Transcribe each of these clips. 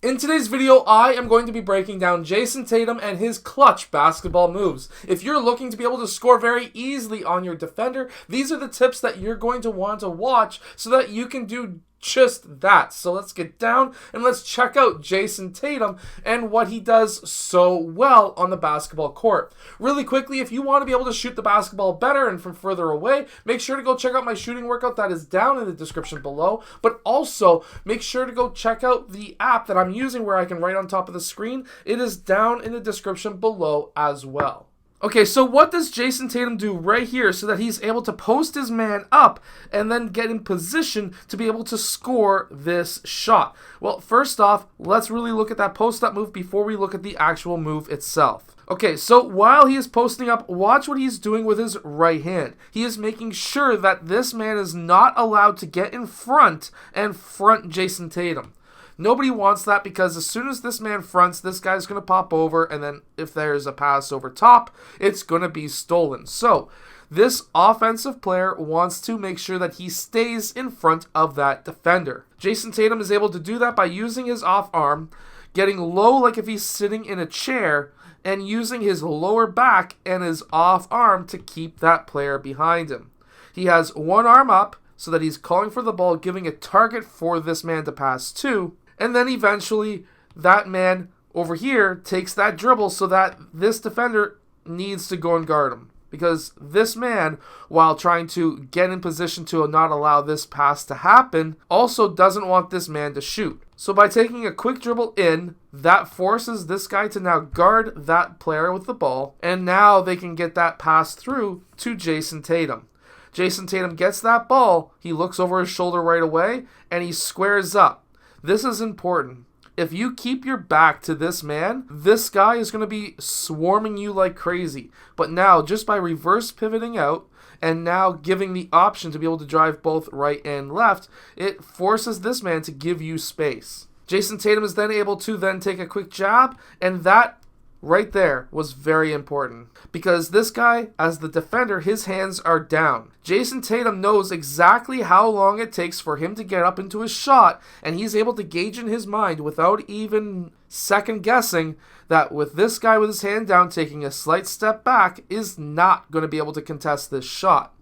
In today's video, I am going to be breaking down Jayson Tatum and his clutch basketball moves. If you're looking to be able to score very easily on your defender, these are the tips that you're going to want to watch so that you can do just that. So let's get down and let's check out Jayson Tatum and what he does so well on the basketball court. Really quickly, if you want to be able to shoot the basketball better and from further away, make sure to go check out my shooting workout that is down in the description below. But also, make sure to go check out the app that I'm using where I can write on top of the screen. It is down in the description below as well. Okay, so what does Jayson Tatum do right here so that he's able to post his man up and then get in position to be able to score this shot? Well, first off, let's really look at that post-up move before we look at the actual move itself. Okay, so while he is posting up, watch what he's doing with his right hand. He is making sure that this man is not allowed to get in front and front Jayson Tatum. Nobody wants that because as soon as this man fronts, this guy's going to pop over, and then if there's a pass over top, it's going to be stolen. So this offensive player wants to make sure that he stays in front of that defender. Jayson Tatum is able to do that by using his off arm, getting low like if he's sitting in a chair, and using his lower back and his off arm to keep that player behind him. He has one arm up so that he's calling for the ball, giving a target for this man to pass to. And then eventually that man over here takes that dribble so that this defender needs to go and guard him. Because this man, while trying to get in position to not allow this pass to happen, also doesn't want this man to shoot. So by taking a quick dribble in, that forces this guy to now guard that player with the ball. And now they can get that pass through to Jayson Tatum. Jayson Tatum gets that ball, he looks over his shoulder right away, and he squares up. This is important. If you keep your back to this man, this guy is going to be swarming you like crazy. But now, just by reverse pivoting out, and now giving the option to be able to drive both right and left, it forces this man to give you space. Jayson Tatum is then able to then take a quick jab, and that right there was very important because this guy, as the defender, his hands are down. Jayson Tatum knows exactly how long it takes for him to get up into his shot, and he's able to gauge in his mind without even second guessing that with this guy with his hand down taking a slight step back is not going to be able to contest this shot.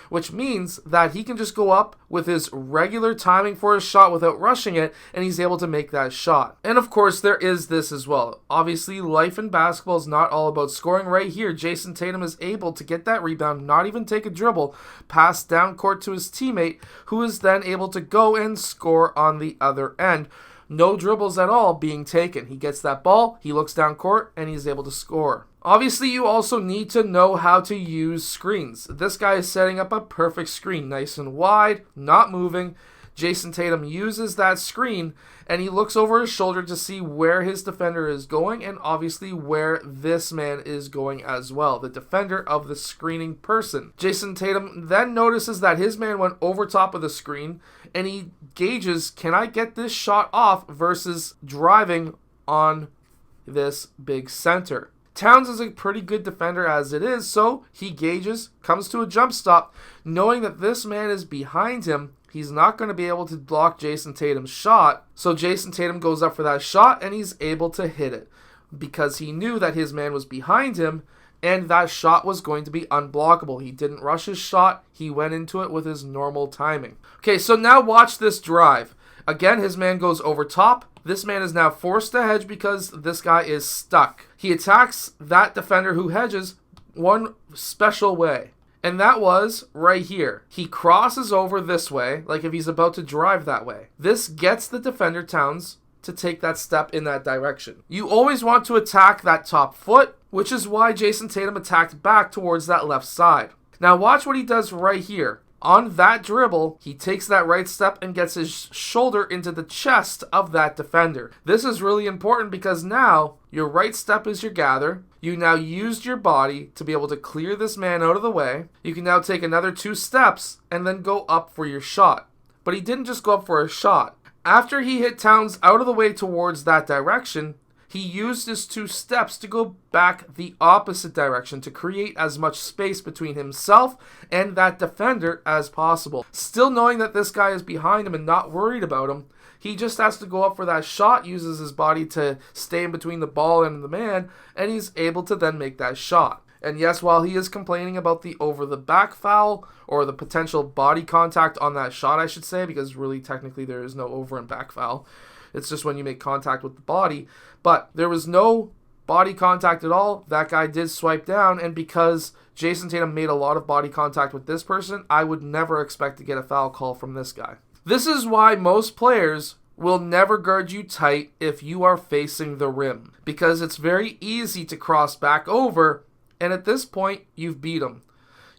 Which means that he can just go up with his regular timing for his shot without rushing it, and he's able to make that shot. And of course, there is this as well. Obviously, life in basketball is not all about scoring. Right here, Jayson Tatum is able to get that rebound, not even take a dribble, pass down court to his teammate, who is then able to go and score on the other end. No dribbles at all being taken. He gets that ball, he looks down court, and he's able to score. Obviously, you also need to know how to use screens. This guy is setting up a perfect screen, nice and wide, not moving. Jayson Tatum uses that screen, and he looks over his shoulder to see where his defender is going, and obviously where this man is going as well, the defender of the screening person. Jayson Tatum then notices that his man went over top of the screen, and he gauges, can I get this shot off versus driving on this big center. Towns is a pretty good defender as it is, so he gauges, comes to a jump stop, knowing that this man is behind him. He's not going to be able to block Jayson Tatum's shot, so Jayson Tatum goes up for that shot, and he's able to hit it because he knew that his man was behind him, and that shot was going to be unblockable. He didn't rush his shot. He went into it with his normal timing. Okay, so now watch this drive. Again, his man goes over top. This man is now forced to hedge because this guy is stuck. He attacks that defender who hedges one special way, and that was right here. He crosses over this way, like if he's about to drive that way. This gets the defender, Towns, to take that step in that direction. You always want to attack that top foot, which is why Jayson Tatum attacked back towards that left side. Now watch what he does right here. On that dribble, he takes that right step and gets his shoulder into the chest of that defender. This is really important because now your right step is your gather. You now used your body to be able to clear this man out of the way. You can now take another 2 steps and then go up for your shot. But he didn't just go up for a shot. After he hit Towns out of the way towards that direction, he used his 2 steps to go back the opposite direction to create as much space between himself and that defender as possible. Still knowing that this guy is behind him and not worried about him, He just has to go up for that shot, uses his body to stay in between the ball and the man, and he's able to then make that shot. And yes, while he is complaining about the over-the-back foul, or the potential body contact on that shot, I should say, because really technically there is no over and back foul. It's just when you make contact with the body. But there was no body contact at all. That guy did swipe down, and because Jayson Tatum made a lot of body contact with this person, I would never expect to get a foul call from this guy. This is why most players will never guard you tight if you are facing the rim, because it's very easy to cross back over, and at this point, you've beat him.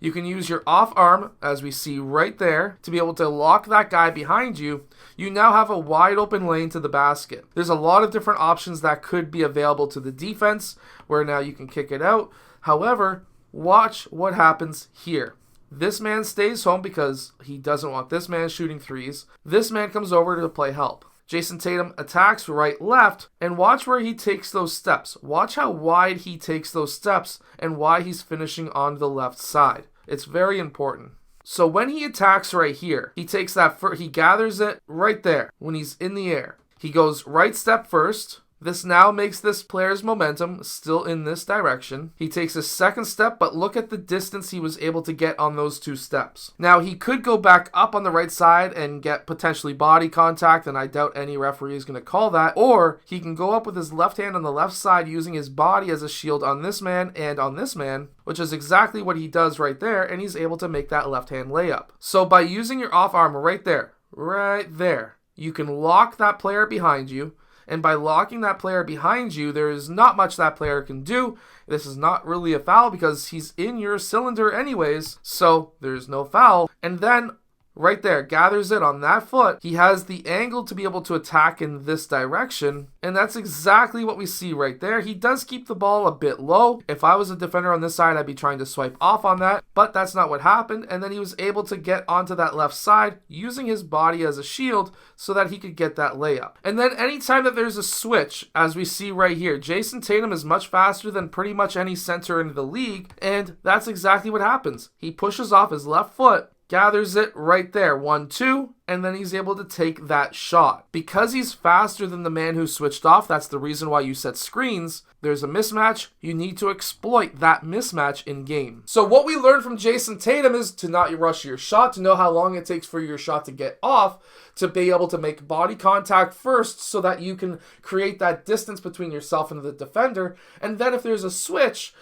You can use your off arm, as we see right there, to be able to lock that guy behind you. You now have a wide open lane to the basket. There's a lot of different options that could be available to the defense, where now you can kick it out. However, watch what happens here. This man stays home because he doesn't want this man shooting threes. This man comes over to play help. Jayson Tatum attacks right, left, and watch where he takes those steps. Watch how wide he takes those steps and why he's finishing on the left side. It's very important. So when he attacks right here, he takes that he gathers it right there when he's in the air. He goes right step first. This now makes this player's momentum still in this direction. He takes a second step, but look at the distance he was able to get on those 2 steps. Now, he could go back up on the right side and get potentially body contact, and I doubt any referee is going to call that. Or he can go up with his left hand on the left side using his body as a shield on this man and on this man, which is exactly what he does right there, and he's able to make that left hand layup. So by using your off arm right there, you can lock that player behind you. And by locking that player behind you, there is not much that player can do. This is not really a foul because he's in your cylinder anyways, so there's no foul. And then right there, gathers it on that foot. He has the angle to be able to attack in this direction, and that's exactly what we see right there. He does keep the ball a bit low. If I was a defender on this side, I'd be trying to swipe off on that, but that's not what happened. And then he was able to get onto that left side using his body as a shield so that he could get that layup. And then anytime that there's a switch, as we see right here, Jayson Tatum is much faster than pretty much any center in the league, and that's exactly what happens. He pushes off his left foot, gathers it right there, 1-2, and then he's able to take that shot. Because he's faster than the man who switched off, that's the reason why you set screens. There's a mismatch. You need to exploit that mismatch in game. So what we learned from Jayson Tatum is to not rush your shot, to know how long it takes for your shot to get off, to be able to make body contact first so that you can create that distance between yourself and the defender. And then if there's a switch,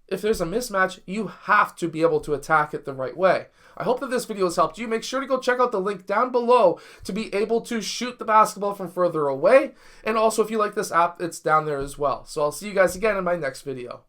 if there's a mismatch, you have to be able to attack it the right way. I hope that this video has helped you. Make sure to go check out the link down below to be able to shoot the basketball from further away. And also, if you like this app, it's down there as well. So I'll see you guys again in my next video.